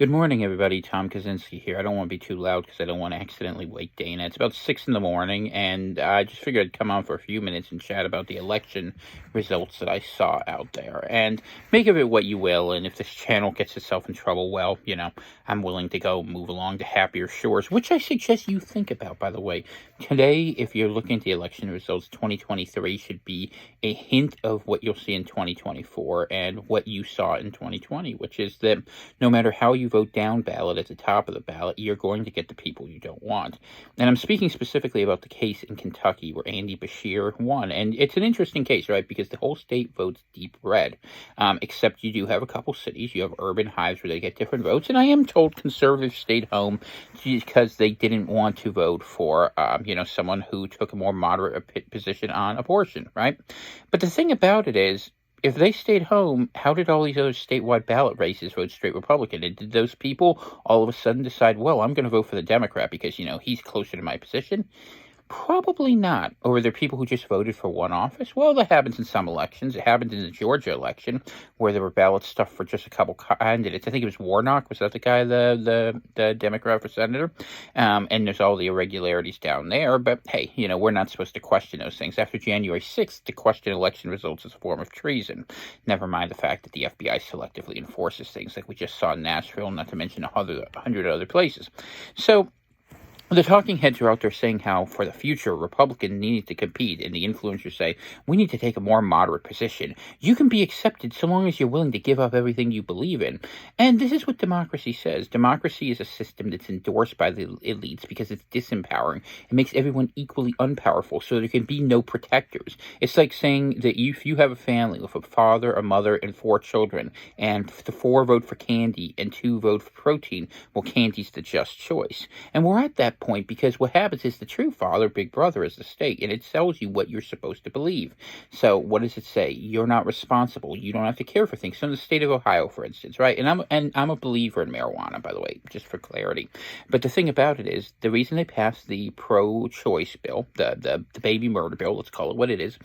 Good morning, everybody. Tom Kaczynski here. I don't want to be too loud because I don't want to accidentally wake Dana. It's about 6 in the morning, and I just figured I'd come on for a few minutes and chat about the election results that I saw out there. And make of it what you will, and if this channel gets itself in trouble, well, I'm willing to go move along to happier shores, which I suggest you think about, by the way. Today, if you're looking at the election results, 2023 should be a hint of what you'll see in 2024 and what you saw in 2020, which is that no matter how you vote down ballot at the top of the ballot, you're going to get the people you don't want. And I'm speaking specifically about the case in Kentucky where Andy Beshear won. And it's an interesting case, right? Because the whole state votes deep red, except you do have a couple cities. You have urban hives where they get different votes. And I am told conservatives stayed home because they didn't want to vote for, someone who took a more moderate position on abortion, right? But the thing about it is, if they stayed home, how did all these other statewide ballot races vote straight Republican? And did those people all of a sudden decide, well, I'm going to vote for the Democrat because, he's closer to my position? Probably not. Or were there people who just voted for one office? Well, that happens in some elections. It happened in the Georgia election where there were ballots stuffed for just a couple candidates. I think it was Warnock. Was that the guy, the Democrat for senator? And there's all the irregularities down there. But hey, we're not supposed to question those things. After January 6th, to question election results is a form of treason. Never mind the fact that the FBI selectively enforces things like we just saw in Nashville, not to mention 100 other places. So the talking heads are out there saying how, for the future, Republicans need to compete, and the influencers say, we need to take a more moderate position. You can be accepted so long as you're willing to give up everything you believe in. And this is what democracy says. Democracy is a system that's endorsed by the elites because it's disempowering. It makes everyone equally unpowerful, so there can be no protectors. It's like saying that if you have a family with a father, a mother, and 4 children, and the 4 vote for candy and 2 vote for protein, well, candy's the just choice. And we're at that point because what happens is the true father, big brother, is the state, and it tells you what you're supposed to believe. So what does it say? You're not responsible. You don't have to care for things. So in the state of Ohio, for instance, right? And I'm a believer in marijuana, by the way, just for clarity. But the thing about it is, the reason they passed the pro-choice bill, the baby murder bill, let's call it what it is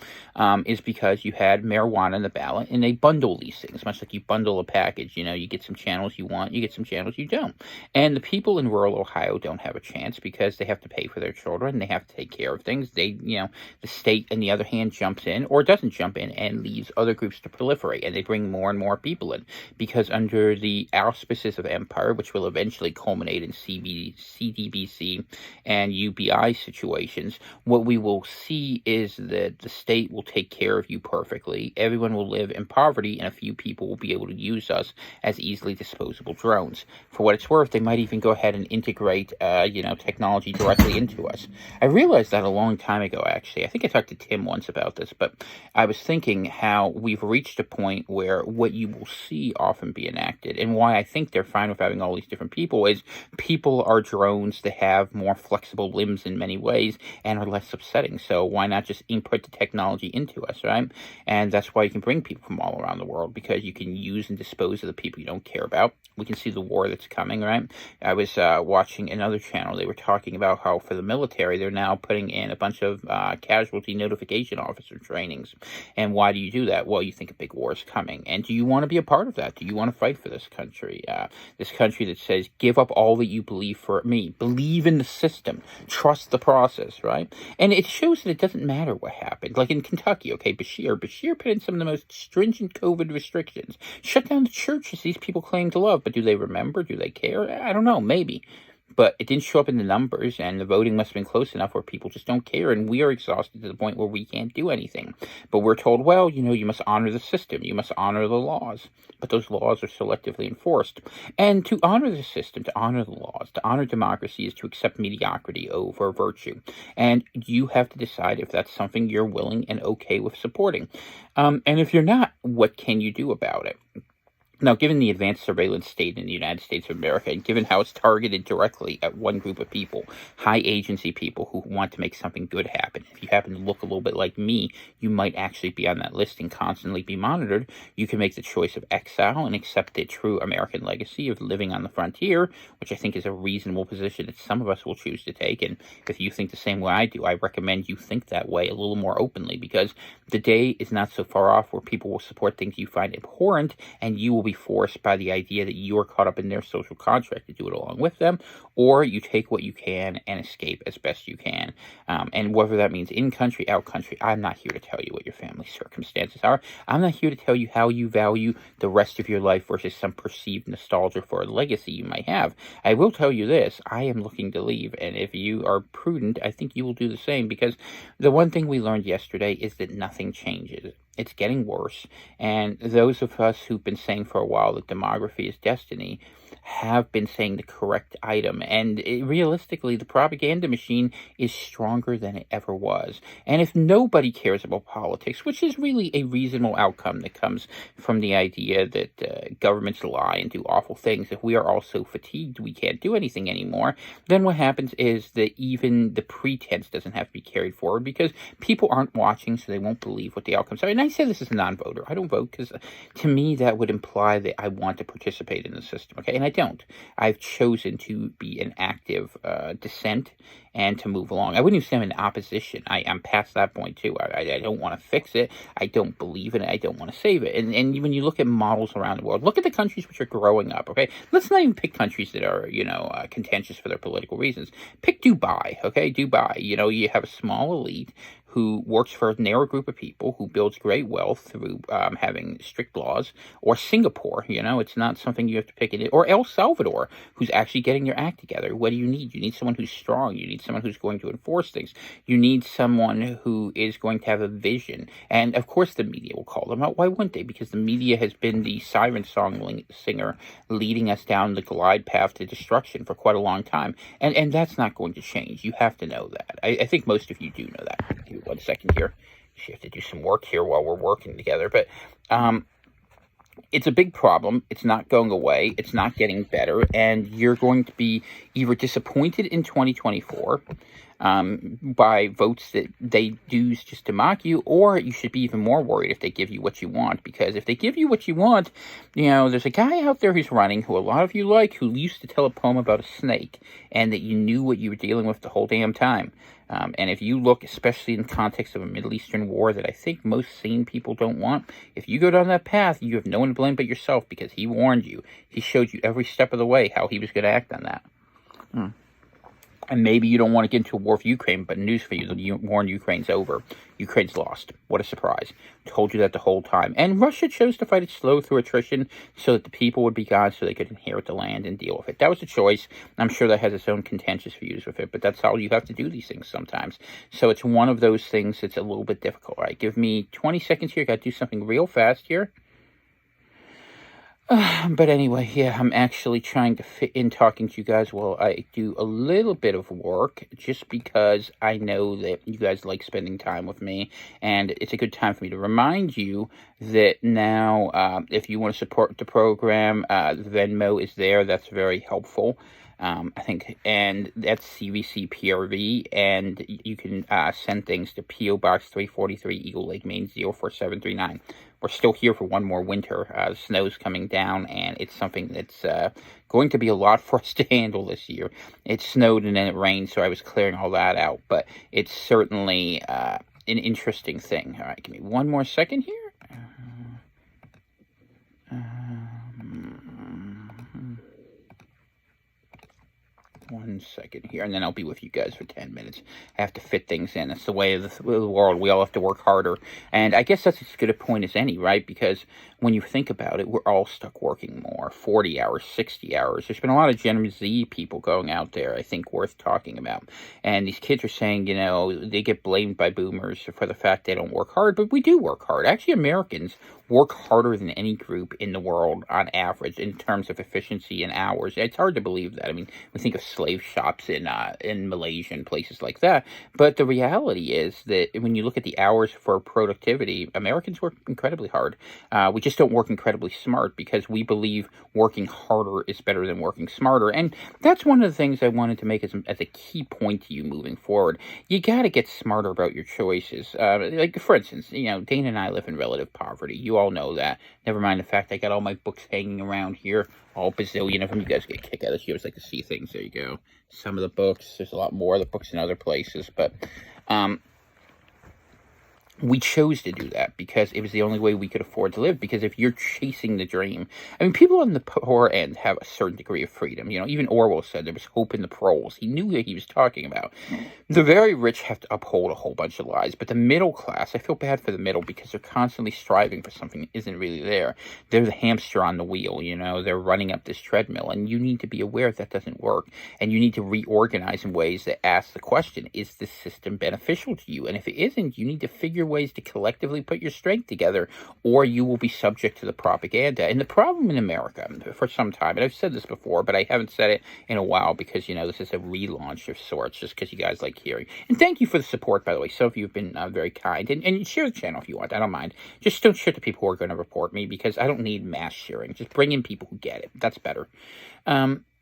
because you had marijuana in the ballot, and they bundle these things, much like you bundle a package. You get some channels you want, you get some channels you don't. And the people in rural Ohio don't have a chance because they have to pay for their children, they have to take care of things. The state, on the other hand, jumps in or doesn't jump in and leaves other groups to proliferate, and they bring more and more people in because under the auspices of empire, which will eventually culminate in CDBC and UBI situations, what we will see is that the state will take care of you perfectly. Everyone will live in poverty, and a few people will be able to use us as easily disposable drones. For what it's worth, they might even go ahead and integrate, technology directly into us. I realized that a long time ago, actually. I think I talked to Tim once about this, but I was thinking how we've reached a point where what you will see often be enacted, and why I think they're fine with having all these different people, is people are drones that have more flexible limbs in many ways and are less upsetting. So why not just input the technology into us, right? And that's why you can bring people from all around the world, because you can use and dispose of the people you don't care about. We can see the war that's coming, right? I was watching another channel. They were talking about how for the military, they're now putting in a bunch of casualty notification officer trainings. And why do you do that? Well, you think a big war is coming. And do you want to be a part of that? Do you want to fight for this country? This country that says, give up all that you believe for me. Believe in the system. Trust the process, right? And it shows that it doesn't matter what happened. Like in Kentucky, okay, Beshear put in some of the most stringent COVID restrictions. Shut down the churches these people claim to love. But do they remember? Do they care? I don't know, maybe. But it didn't show up in the numbers, and the voting must have been close enough where people just don't care, and we are exhausted to the point where we can't do anything. But we're told, well, you must honor the system, you must honor the laws. But those laws are selectively enforced. And to honor the system, to honor the laws, to honor democracy is to accept mediocrity over virtue. And you have to decide if that's something you're willing and okay with supporting. And if you're not, what can you do about it? Now, given the advanced surveillance state in the United States of America, and given how it's targeted directly at one group of people, high agency people who want to make something good happen, if you happen to look a little bit like me, you might actually be on that list and constantly be monitored. You can make the choice of exile and accept the true American legacy of living on the frontier, which I think is a reasonable position that some of us will choose to take. And if you think the same way I do, I recommend you think that way a little more openly, because the day is not so far off where people will support things you find abhorrent, and you will be forced by the idea that you are caught up in their social contract to do it along with them, or you take what you can and escape as best you can. And whether that means in country, out country, I'm not here to tell you what your family circumstances are. I'm not here to tell you how you value the rest of your life versus some perceived nostalgia for a legacy you might have. I will tell you this, I am looking to leave, and if you are prudent, I think you will do the same, because the one thing we learned yesterday is that nothing changes. It's getting worse, and those of us who've been saying for a while that demography is destiny have been saying the correct item, and realistically, the propaganda machine is stronger than it ever was. And if nobody cares about politics, which is really a reasonable outcome that comes from the idea that governments lie and do awful things, if we are all so fatigued we can't do anything anymore, then what happens is that even the pretense doesn't have to be carried forward, because people aren't watching, so they won't believe what the outcomes are. And I say this as a non-voter. I don't vote because to me that would imply that I want to participate in the system, okay? And I don't. I've chosen to be an active dissent and to move along. I wouldn't even say I'm in opposition. I'm past that point too. I don't want to fix it. I don't believe in it. I don't want to save it. And when you look at models around the world, look at the countries which are growing up, okay? Let's not even pick countries that are, contentious for their political reasons. Pick Dubai, okay? Dubai, you have a small elite who works for a narrow group of people, who builds great wealth through having strict laws, or Singapore, it's not something you have to pick it, or El Salvador, who's actually getting your act together. What do you need? You need someone who's strong. You need someone who's going to enforce things. You need someone who is going to have a vision. And of course the media will call them out. Why wouldn't they? Because the media has been the siren song singer leading us down the glide path to destruction for quite a long time. And that's not going to change. You have to know that. I think most of you do know that. Give me 1 second here. You have to do some work here while we're working together. But it's a big problem. It's not going away. It's not getting better. And you're going to be either disappointed in 2024 by votes that they do just to mock you, or you should be even more worried if they give you what you want. Because if they give you what you want, there's a guy out there who's running, who a lot of you like, who used to tell a poem about a snake, and that you knew what you were dealing with the whole damn time. And if you look, especially in the context of a Middle Eastern war that I think most sane people don't want, if you go down that path, you have no one to blame but yourself, because he warned you. He showed you every step of the way how he was going to act on that. And maybe you don't want to get into a war with Ukraine, but news for you, the war in Ukraine's over. Ukraine's lost. What a surprise. Told you that the whole time. And Russia chose to fight it slow through attrition so that the people would be gone, so they could inherit the land and deal with it. That was a choice. I'm sure that has its own contentious views with it, but that's how you have to do these things sometimes. So it's one of those things that's a little bit difficult. All right, give me 20 seconds here. Got to do something real fast here. But anyway, yeah, I'm actually trying to fit in talking to you guys while I do a little bit of work, just because I know that you guys like spending time with me, and it's a good time for me to remind you that now, if you want to support the program, Venmo is there. That's very helpful. I think, and that's CVCPRV, and you can send things to P.O. Box 343, Eagle Lake, Maine, 04739. We're still here for one more winter. The snow's coming down, and it's something that's going to be a lot for us to handle this year. It snowed and then it rained, so I was clearing all that out, but it's certainly an interesting thing. All right, give me 1 more second here. 1 second here, and then I'll be with you guys for 10 minutes. I have to fit things in. That's the way of the world. We all have to work harder. And I guess that's as good a point as any, right? Because when you think about it, we're all stuck working more. 40 hours, 60 hours. There's been a lot of Gen Z people going out there, I think, worth talking about. And these kids are saying, they get blamed by boomers for the fact they don't work hard, but we do work hard. Actually, Americans work harder than any group in the world on average in terms of efficiency and hours. It's hard to believe that. I mean, we think of slave shops in Malaysia and places like that, but the reality is that when you look at the hours for productivity, Americans work incredibly hard. We just don't work incredibly smart, because we believe working harder is better than working smarter. And that's one of the things I wanted to make as a key point to you moving forward. You got to get smarter about your choices. Like, for instance, Dana and I live in relative poverty. You all know that. Never mind the fact I got all my books hanging around here, all bazillion of them. You guys get a kick out of this. You always like to see things. There you go. Some of the books. There's a lot more of the books in other places, but we chose to do that because it was the only way we could afford to live. Because if you're chasing the dream, I mean, people on the poor end have a certain degree of freedom. You know, even Orwell said there was hope in the proles. He knew what he was talking about. The very rich have to uphold a whole bunch of lies, but the middle class, I feel bad for the middle because they're constantly striving for something that isn't really there. They're the hamster on the wheel, you know, they're running up this treadmill, and you need to be aware that doesn't work, and you need to reorganize in ways that ask the question, is this system beneficial to you? And if it isn't, you need to figure ways to collectively put your strength together, or you will be subject to the propaganda. And the problem in America for some time, and I've said this before, but I haven't said it in a while because, you know, this is a relaunch of sorts, just because you guys like hearing. And thank you for the support, by the way. Some of you have been very kind. And share the channel if you want. I don't mind. Just don't share to people who are going to report me, because I don't need mass sharing. Just bring in people who get it. That's better.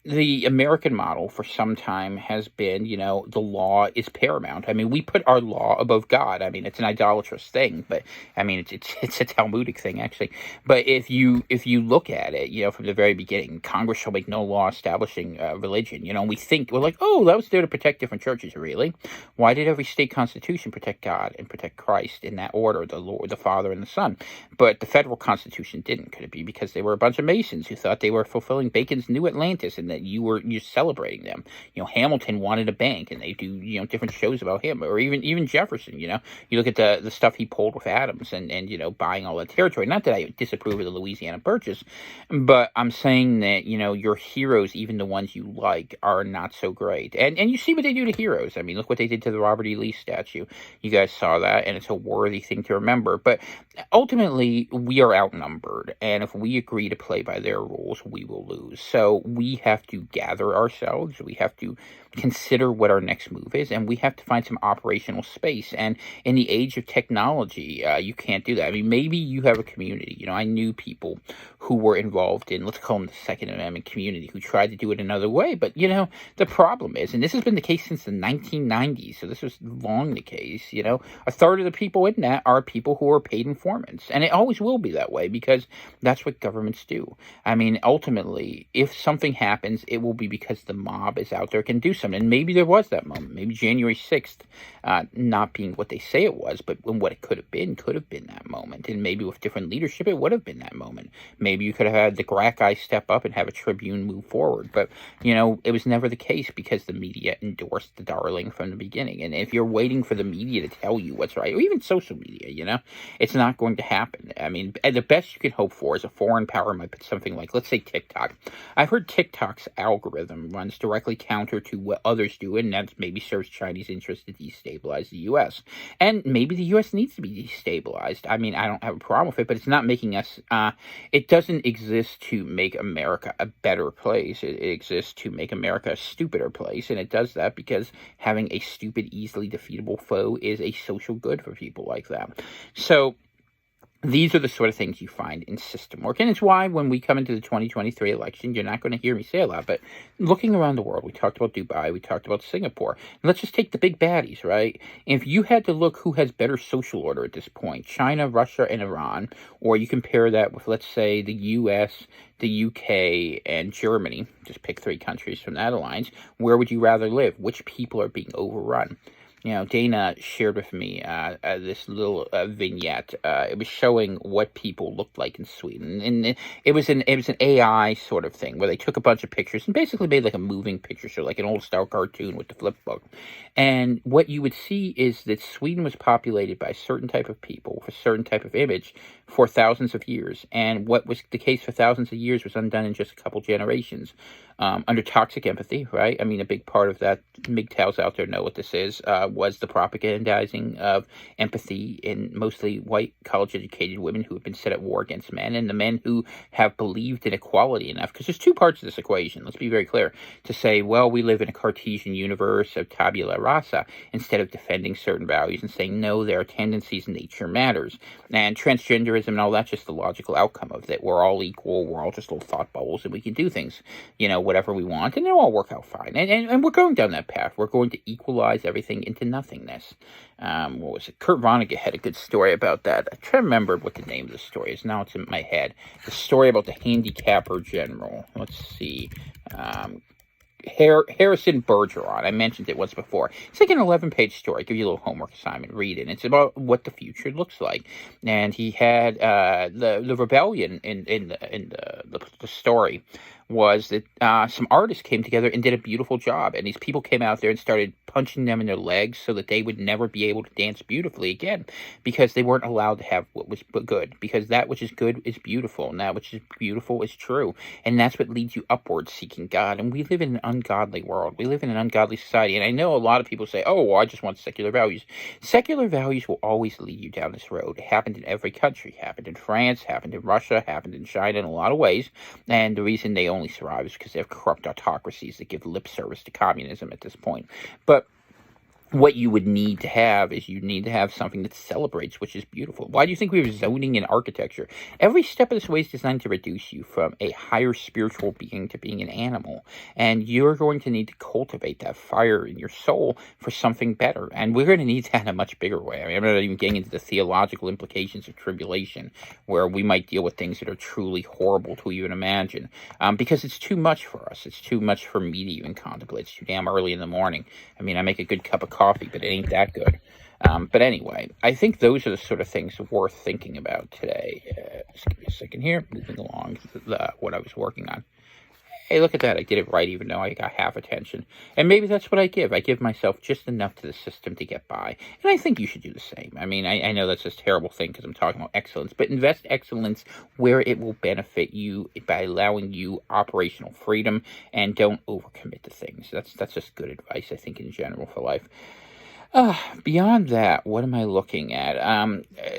The American model for some time has been, you know, the law is paramount. I mean, we put our law above God. I mean, it's an idolatrous thing, but I mean, it's a Talmudic thing, actually. But if you look at it, you know, from the very beginning, Congress shall make no law establishing religion. You know, we're like, oh, that was there to protect different churches. Really? Why did every state constitution protect God and protect Christ in that order, the Lord, the Father, and the Son? But the federal constitution didn't. Could it be because they were a bunch of Masons who thought they were fulfilling Bacon's New Atlantis, and that you're celebrating them? You know, Hamilton wanted a bank, and they do, you know, different shows about him, or even Jefferson. You know, you look at the stuff he pulled with Adams, and you know, buying all that territory. Not that I disapprove of the Louisiana Purchase, but I'm saying that, you know, your heroes, even the ones you like, are not so great. And you see what they do to heroes. I mean, look what they did to the Robert E. Lee statue. You guys saw that, and it's a worthy thing to remember. But ultimately, we are outnumbered, and if we agree to play by their rules, we will lose. So we have to gather ourselves. We have to consider what our next move is, and we have to find some operational space. And in the age of technology, you can't do that. I mean, maybe you have a community. You know, I knew people who were involved in, let's call them the Second Amendment community, who tried to do it another way. But, you know, the problem is, and this has been the case since the 1990s, so this was long the case, you know, a third of the people in that are people who are paid informants. And it always will be that way, because that's what governments do. I mean, ultimately, if something happens, it will be because the mob is out there, can do something. And maybe there was that moment. Maybe January 6th, not being what they say it was, but what it could have been that moment. And maybe with different leadership, it would have been that moment. Maybe you could have had the Grack guy step up and have a Tribune move forward. But, you know, it was never the case, because the media endorsed the darling from the beginning. And if you're waiting for the media to tell you what's right, or even social media, you know, it's not going to happen. I mean, the best you can hope for is a foreign power might put something like, let's say, TikTok. I've heard TikTok's algorithm runs directly counter to what others do, and that maybe serves Chinese interests to destabilize the U.S. And maybe the U.S. needs to be destabilized. I mean, I don't have a problem with it, but it's not making us, it doesn't exist to make America a better place. It exists to make America a stupider place, and it does that because having a stupid, easily defeatable foe is a social good for people like that. So these are the sort of things you find in system work. And it's why when we come into the 2023 election, you're not going to hear me say a lot. But looking around the world, we talked about Dubai, we talked about Singapore. Let's just take the big baddies, right? If you had to look who has better social order at this point, China, Russia, and Iran, or you compare that with, let's say, the U.S., the UK, and Germany, just pick three countries from that alliance, where would you rather live? Which people are being overrun? You know, Dana shared with me this little vignette. It was showing what people looked like in Sweden, and it was an AI sort of thing where they took a bunch of pictures and basically made like a moving picture show, like an old style cartoon with the flip book. And what you would see is that Sweden was populated by a certain type of people with a certain type of image for thousands of years, and what was the case for thousands of years was undone in just a couple generations. Under toxic empathy, right? I mean, a big part of that, MGTOWs out there know what this is, was the propagandizing of empathy in mostly white, college-educated women who have been set at war against men, and the men who have believed in equality enough. Because there's two parts of this equation, let's be very clear, to say, well, we live in a Cartesian universe of tabula rasa, instead of defending certain values and saying, no, there are tendencies, nature matters. And transgenderism and all that's just the logical outcome of that. We're all equal, we're all just little thought bubbles, and we can do things, you know, whatever we want, and it'll all work out fine. And we're going down that path. We're going to equalize everything into nothingness. What was it? Kurt Vonnegut had a good story about that. I try to remember what the name of the story is. Now it's in my head. The story about the handicapper general. Let's see. Harrison Bergeron. I mentioned it once before. It's like an 11-page story. I give you a little homework assignment. Read it. And it's about what the future looks like. And he had the rebellion in the story was that some artists came together and did a beautiful job. And these people came out there and started punching them in their legs so that they would never be able to dance beautifully again, because they weren't allowed to have what was good, because that which is good is beautiful, and that which is beautiful is true. And that's what leads you upwards, seeking God. And we live in an ungodly world. We live in an ungodly society. And I know a lot of people say, oh, well, I just want secular values. Secular values will always lead you down this road. It happened in every country. It happened in France, happened in Russia, happened in China in a lot of ways. And the reason they only survive is because they have corrupt autocracies that give lip service to communism at this point. But what you would need to have is you need to have something that celebrates, which is beautiful. Why do you think we have zoning and architecture? Every step of this way is designed to reduce you from a higher spiritual being to being an animal. And you're going to need to cultivate that fire in your soul for something better. And we're going to need that in a much bigger way. I mean, I'm not even getting into the theological implications of tribulation, where we might deal with things that are truly horrible to even imagine. Because it's too much for us. It's too much for me to even contemplate. It's too damn early in the morning. I mean, I make a good cup of coffee, but it ain't that good. But anyway, I think those are the sort of things worth thinking about today. Just give me a second here, moving along what I was working on. Hey, look at that. I did it right, even though I got half attention. And maybe that's what I give. I give myself just enough to the system to get by. And I think you should do the same. I mean, I know that's a terrible thing because I'm talking about excellence, but invest excellence where it will benefit you by allowing you operational freedom, and don't overcommit to things. That's just good advice, I think, in general for life. Beyond that, what am I looking at?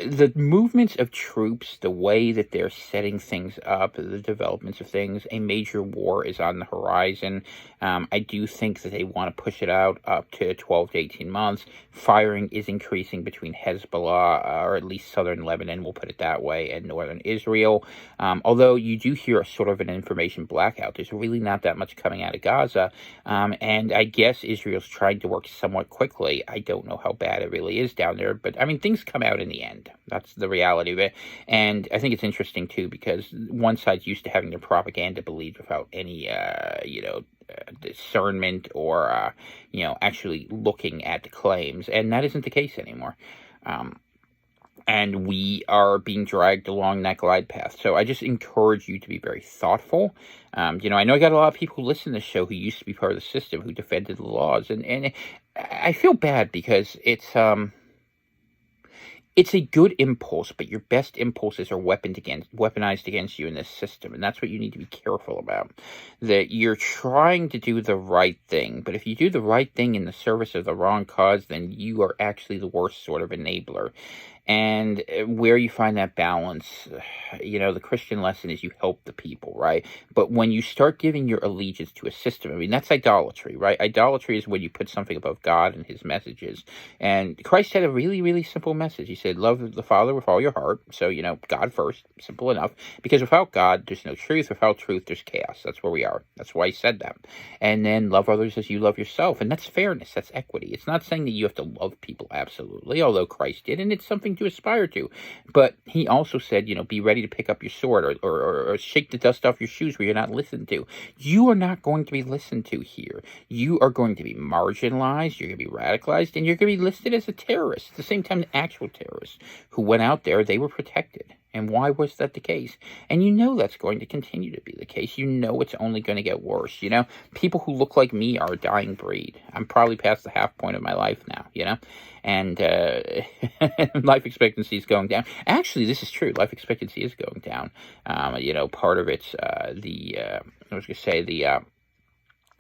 The movements of troops, the way that they're setting things up, the developments of things. A major war is on the horizon. I do think that they want to push it out up to 12 to 18 months. Firing is increasing between Hezbollah, or at least southern Lebanon, we'll put it that way, and northern Israel. Although you do hear a sort of an information blackout. There's really not that much coming out of Gaza. And I guess Israel's trying to work somewhat quickly. I don't know how bad it really is down there, but I mean, things come out in the end. That's the reality of it. And I think it's interesting too, because one side's used to having their propaganda believed without any, discernment or, actually looking at the claims. And that isn't the case anymore. And we are being dragged along that glide path. So I just encourage you to be very thoughtful. I know I got a lot of people who listen to the show who used to be part of the system, who defended the laws. And I feel bad because it's a good impulse, but your best impulses are weaponized against you in this system. And that's what you need to be careful about. That you're trying to do the right thing, but if you do the right thing in the service of the wrong cause, then you are actually the worst sort of enabler. And where you find that balance, the Christian lesson is you help the people, right? But when you start giving your allegiance to a system, I mean, that's idolatry, right? Idolatry is when you put something above God and his messages. And Christ had a really, really simple message. He said, love the Father with all your heart. So, God first, simple enough. Because without God, there's no truth. Without truth, there's chaos. That's where we are. That's why he said that. And then love others as you love yourself. And that's fairness. That's equity. It's not saying that you have to love people absolutely, although Christ did. And it's something to aspire to. But he also said, be ready to pick up your sword or shake the dust off your shoes where you're not listened to. You are not going to be listened to here. You are going to be marginalized, you're going to be radicalized, and you're going to be listed as a terrorist. At the same time, the actual terrorists who went out there, they were protected. And why was that the case? And that's going to continue to be the case. It's only going to get worse. People who look like me are a dying breed. I'm probably past the half point of my life now, and life expectancy is going down. Actually, this is true. Life expectancy is going down. Part of it's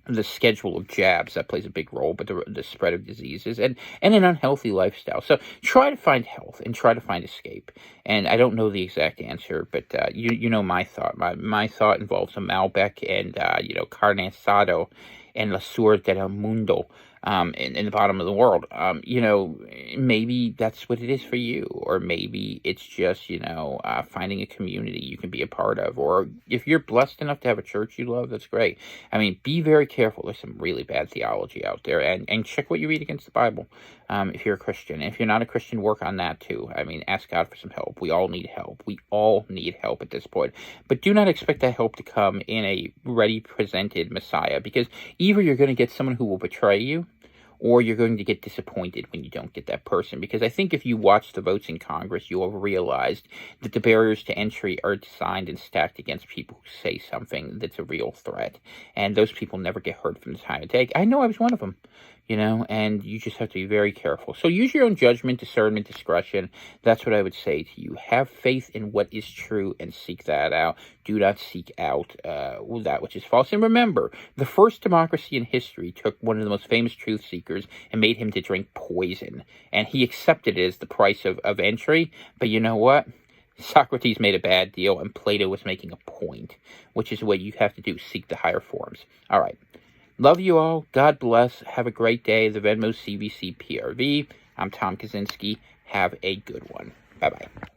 the schedule of jabs that plays a big role, but the spread of diseases and an unhealthy lifestyle. So try to find health and try to find escape. And I don't know the exact answer, but my thought. My thought involves a Malbec and carne asado and la sur del mundo. in the bottom of the world. Maybe that's what it is for you, or maybe it's just, finding a community you can be a part of, or if you're blessed enough to have a church you love, that's great. I mean, be very careful. There's some really bad theology out there, and check what you read against the Bible. If you're a Christian, if you're not a Christian, work on that too. I mean, ask God for some help. We all need help. We all need help at this point, but do not expect that help to come in a ready presented Messiah, because either you're going to get someone who will betray you, or you're going to get disappointed when you don't get that person. Because I think if you watch the votes in Congress, you'll have realized that the barriers to entry are designed and stacked against people who say something that's a real threat. And those people never get heard from the time of day. I know I was one of them, and you just have to be very careful. So use your own judgment, discernment, discretion. That's what I would say to you. Have faith in what is true and seek that out. Do not seek out that which is false. And remember, the first democracy in history took one of the most famous truth seekers and made him to drink poison. And he accepted it as the price of entry. But you know what? Socrates made a bad deal, and Plato was making a point, which is what you have to do. Seek the higher forms. All right. Love you all. God bless. Have a great day. The Venmo CVC PRV. I'm Tom Kaczynski. Have a good one. Bye-bye.